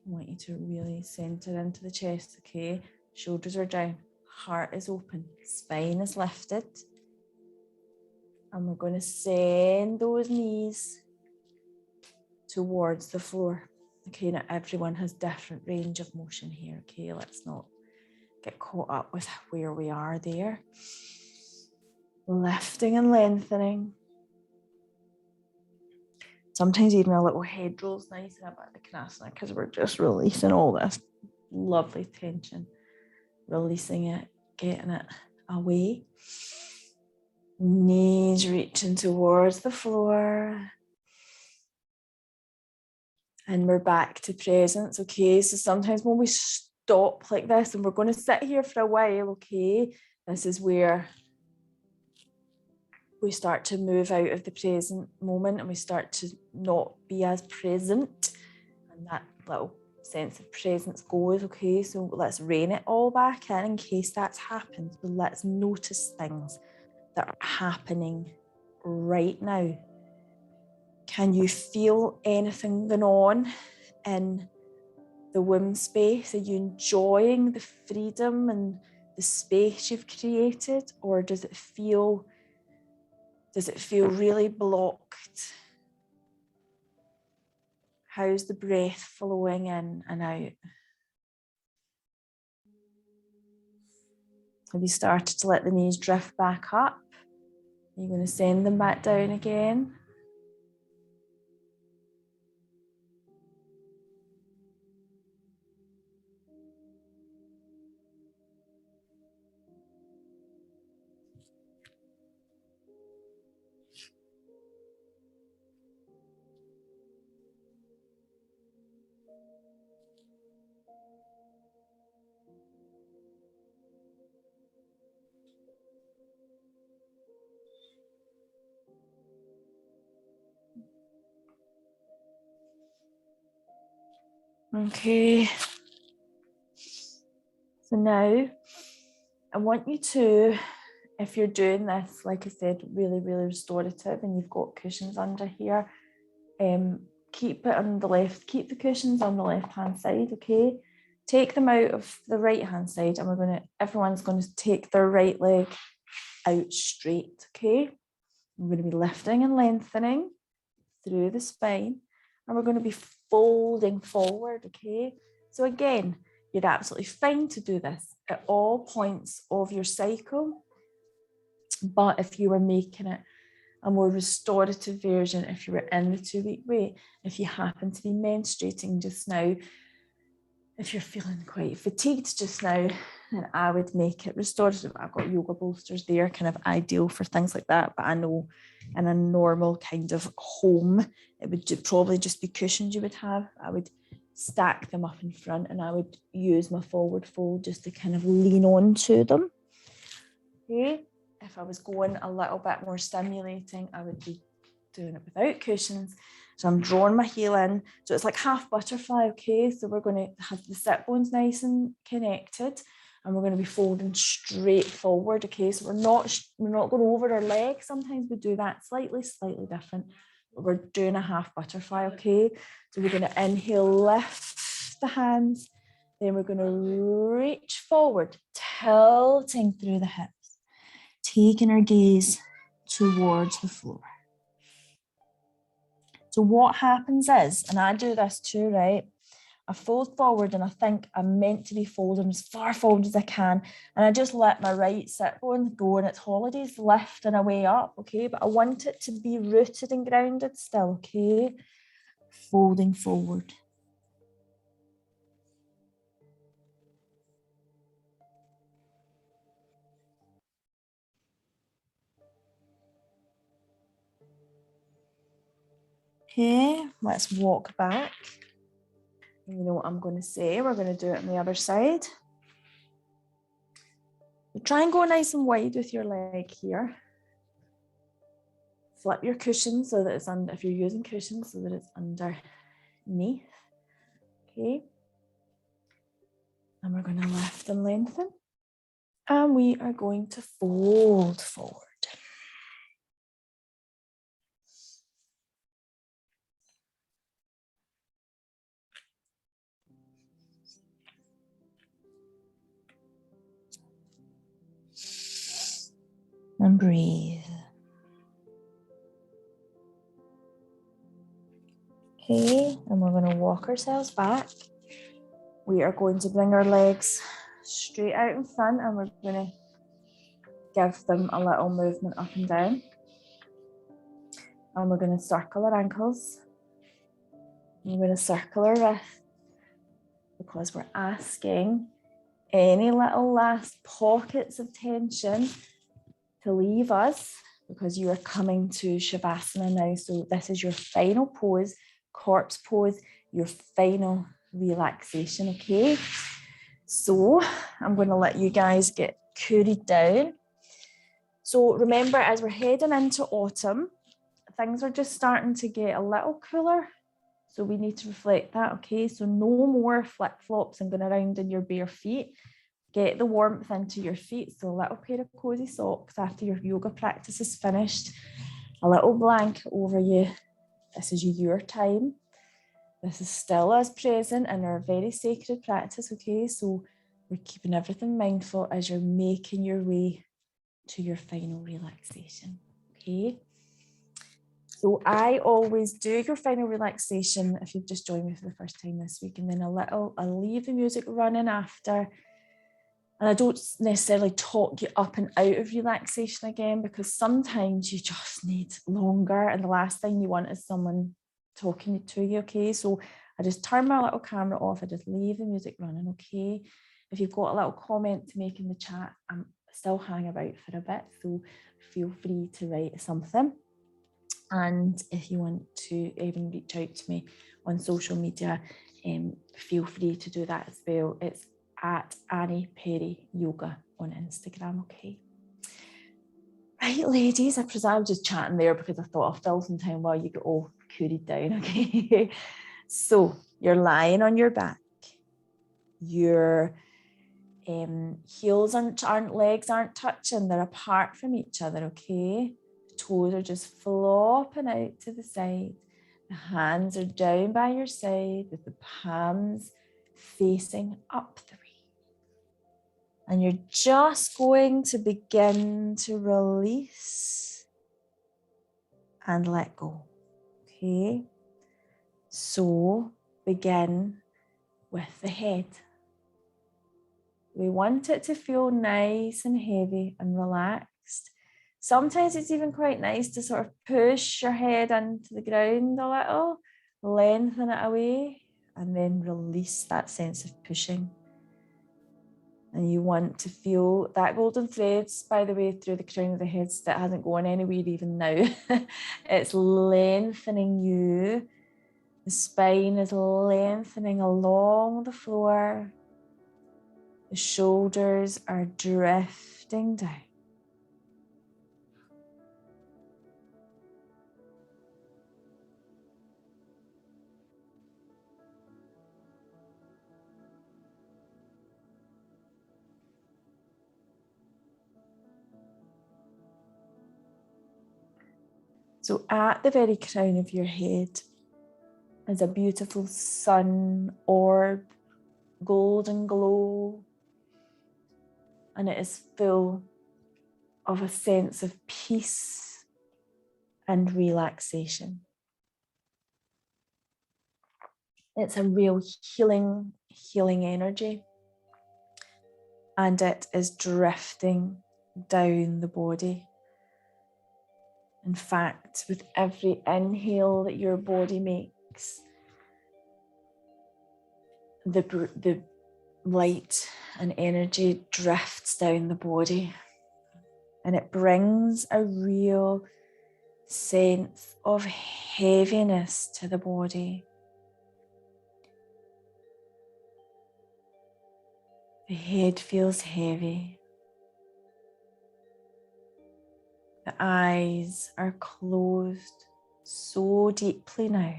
I want you to really center into the chest, okay? Shoulders are down, heart is open, spine is lifted. And we're going to send those knees towards the floor. Okay, now everyone has different range of motion here, okay? Let's not get caught up with where we are there. Lifting and lengthening. Sometimes even a little head roll is nice about the Konasana because we're just releasing all this lovely tension, releasing it, getting it away. Knees reaching towards the floor. And we're back to presence, okay? So sometimes when we stop like this, and we're going to sit here for a while, okay? This is where we start to move out of the present moment and we start to not be as present, and that little sense of presence goes, okay? So let's rein it all back in case that's happened. But let's notice things that are happening right now. Can you feel anything going on in the Whim space? Are you enjoying the freedom and the space you've created, or does it feel really blocked? How's the breath flowing in and out? Have you started to let the knees drift back up? Are you going to send them back down again? Okay. So now I want you to, if you're doing this, like I said, really, really restorative, and you've got cushions under here, keep it on the left, keep the cushions on the left-hand side, okay? Take them out of the right-hand side, and everyone's going to take their right leg out straight, okay? We're going to be lifting and lengthening through the spine, and we're going to be folding forward, okay? So again, you're absolutely fine to do this at all points of your cycle, but if you were making it a more restorative version, if you were in the 2-week wait, if you happen to be menstruating just now, if you're feeling quite fatigued just now, then I would make it restorative. I've got yoga bolsters there, kind of ideal for things like that, but I know in a normal kind of home, it would probably just be cushions you would have. I would stack them up in front and I would use my forward fold just to kind of lean on to them. Okay. If I was going a little bit more stimulating, I would be doing it without cushions. So I'm drawing my heel in. So it's like half butterfly, okay? So we're going to have the sit bones nice and connected, and we're going to be folding straight forward, okay? So we're not going over our legs. Sometimes we do that slightly different, but we're doing a half butterfly, okay? So we're going to inhale, lift the hands, then we're going to reach forward, tilting through the hips, taking our gaze towards the floor. So what happens is, and I do this too, right? I fold forward and I think I'm meant to be folding as far forward as I can. And I just let my right sit bone go on its holidays, lifting away up, okay? But I want it to be rooted and grounded still, okay? Folding forward. Okay, let's walk back. You know what I'm going to say, we're going to do it on the other side. Try and go nice and wide with your leg here. Flip your cushion so that it's under, if you're using cushions, so that it's underneath. Okay. And we're going to lift and lengthen. And we are going to fold forward. And breathe. Okay, and we're going to walk ourselves back. We are going to bring our legs straight out in front and we're going to give them a little movement up and down. And we're going to circle our ankles. We're going to circle our wrist because we're asking any little last pockets of tension to leave us because you are coming to Shavasana now. So this is your final pose, corpse pose, your final relaxation, okay? So I'm going to let you guys get cooled down. So remember, as we're heading into autumn, things are just starting to get a little cooler. So we need to reflect that, okay? So no more flip-flops and going around in your bare feet. Get the warmth into your feet. So a little pair of cozy socks after your yoga practice is finished. A little blanket over you. This is your time. This is still us present in our very sacred practice, okay? So we're keeping everything mindful as you're making your way to your final relaxation, okay? So I always do your final relaxation if you've just joined me for the first time this week, and then I'll leave the music running after. And I don't necessarily talk you up and out of relaxation again, because sometimes you just need longer and the last thing you want is someone talking to you, okay? So I just turn my little camera off, I just leave the music running, okay? If you've got a little comment to make in the chat, I'm still hanging about for a bit, so feel free to write something. And if you want to even reach out to me on social media, feel free to do that as well. It's at Annie Perry Yoga on Instagram, okay? Right, ladies, I presume I'm just chatting there because I thought I'll fill some time while you get all cooled down, okay? So you're lying on your back. Your heels legs aren't touching, they're apart from each other, okay? The toes are just flopping out to the side. The hands are down by your side with the palms facing up the way. And you're just going to begin to release and let go, okay? So begin with the head. We want it to feel nice and heavy and relaxed. Sometimes it's even quite nice to sort of push your head into the ground a little, lengthen it away, and then release that sense of pushing. And you want to feel that golden threads, by the way, through the crown of the head that hasn't gone anywhere even now. It's lengthening you. The spine is lengthening along the floor. The shoulders are drifting down. So at the very crown of your head is a beautiful sun orb, golden glow, and it is full of a sense of peace and relaxation. It's a real healing energy, and it is drifting down the body. In fact, with every inhale that your body makes, the light and energy drifts down the body, and it brings a real sense of heaviness to the body. The head feels heavy. The eyes are closed so deeply now.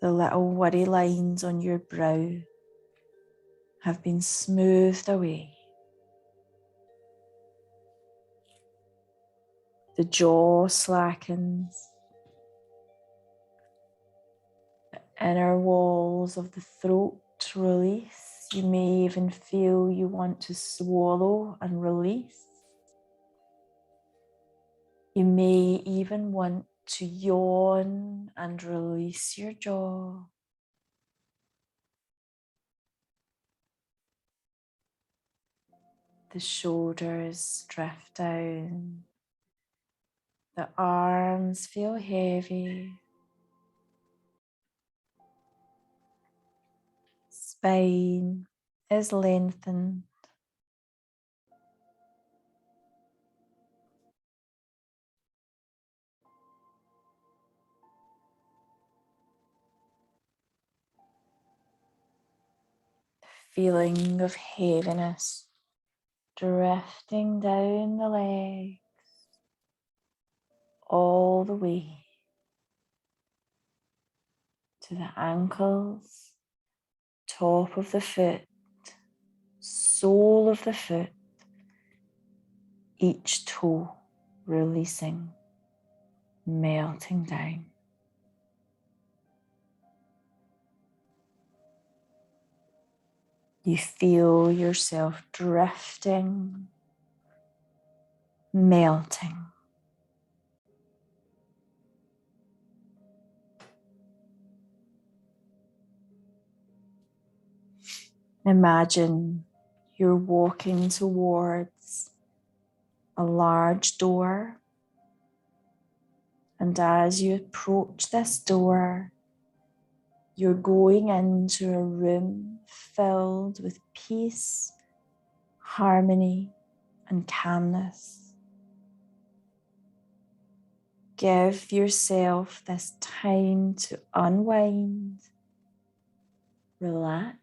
The little worry lines on your brow have been smoothed away. The jaw slackens. The inner walls of the throat release. You may even feel you want to swallow and release. You may even want to yawn and release your jaw. The shoulders drift down. The arms feel heavy. Spine is lengthened. Feeling of heaviness drifting down the legs all the way to the ankles, top of the foot, sole of the foot, each toe releasing, melting down. You feel yourself drifting, melting. Imagine you're walking towards a large door, and as you approach this door, you're going into a room filled with peace, harmony, and calmness. Give yourself this time to unwind, relax,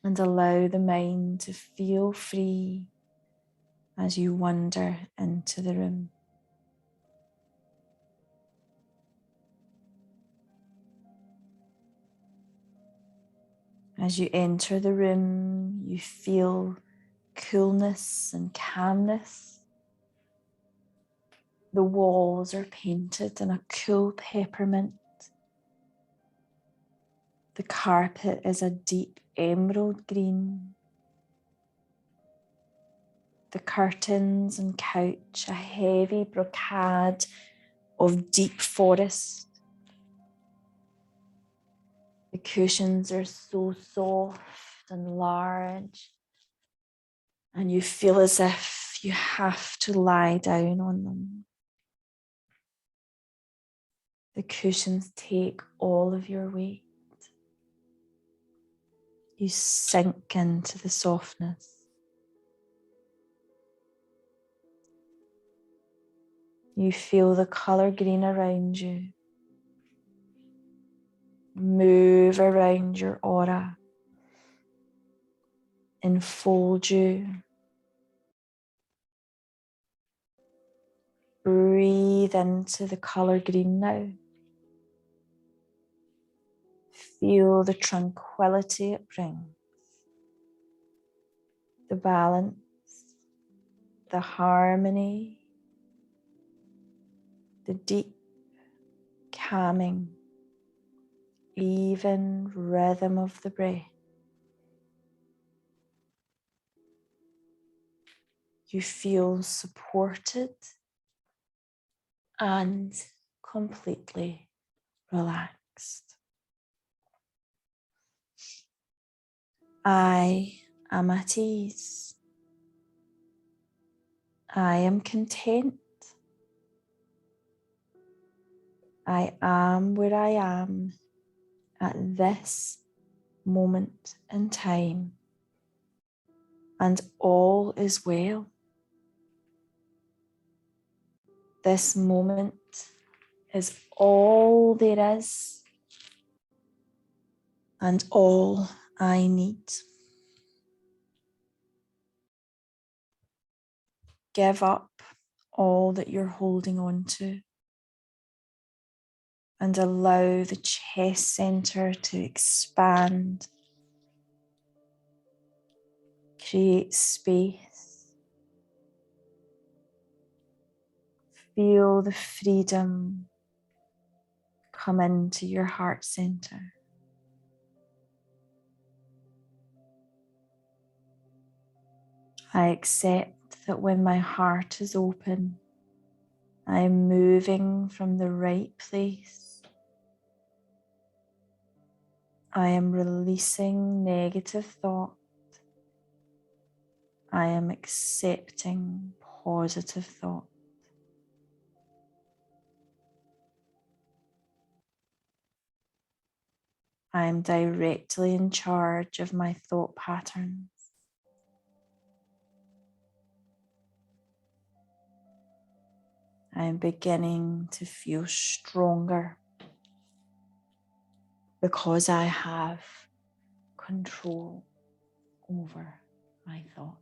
and allow the mind to feel free as you wander into the room. As you enter the room, you feel coolness and calmness. The walls are painted in a cool peppermint. The carpet is a deep emerald green. The curtains and couch a heavy brocade of deep forest. The cushions are so soft and large, and you feel as if you have to lie down on them. The cushions take all of your weight. You sink into the softness. You feel the colour green around you. Move around your aura. Enfold you. Breathe into the colour green now. Feel the tranquility it brings. The balance, the harmony, the deep, calming, even rhythm of the breath. You feel supported and completely relaxed. I am at ease. I am content. I am where I am at this moment in time, and all is well. This moment is all there is and all I need. Give up all that you're holding on to and allow the chest center to expand. Create space. Feel the freedom come into your heart center. I accept that when my heart is open, I am moving from the right place. I am releasing negative thought. I am accepting positive thought. I am directly in charge of my thought patterns. I am beginning to feel stronger because I have control over my thoughts.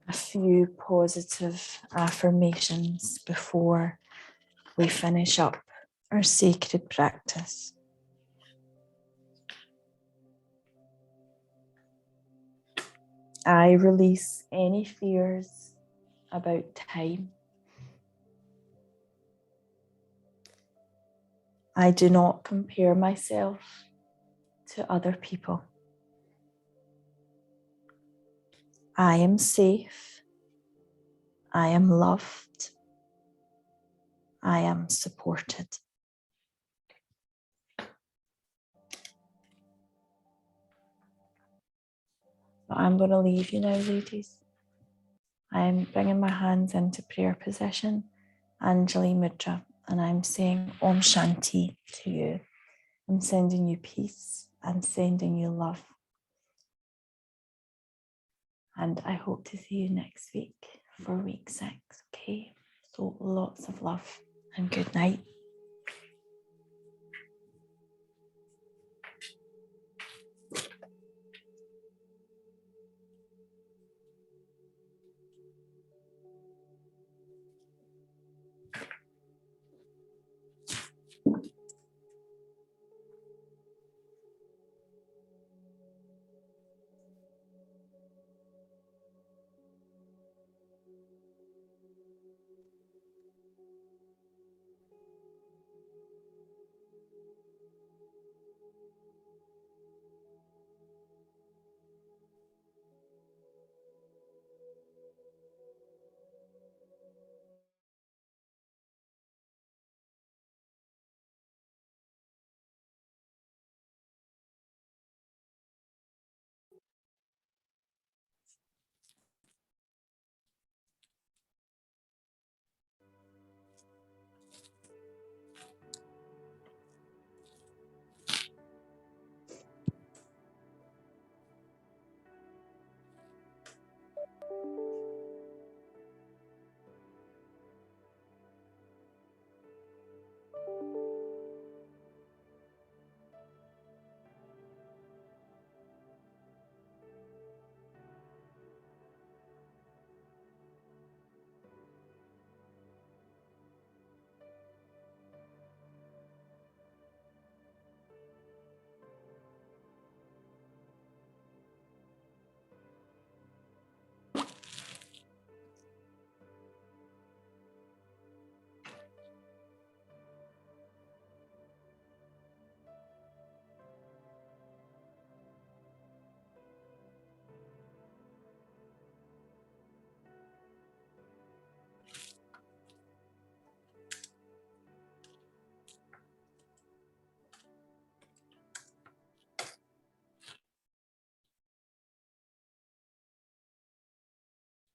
A few positive affirmations before we finish up our sacred practice. I release any fears about time. I do not compare myself to other people. I am safe. I am loved. I am supported. I'm going to leave you now, ladies. I'm bringing my hands into prayer position, Anjali Mudra, and I'm saying Om Shanti to you. I'm sending you peace. I'm sending you love. And I hope to see you next week for week 6, okay? So lots of love and good night.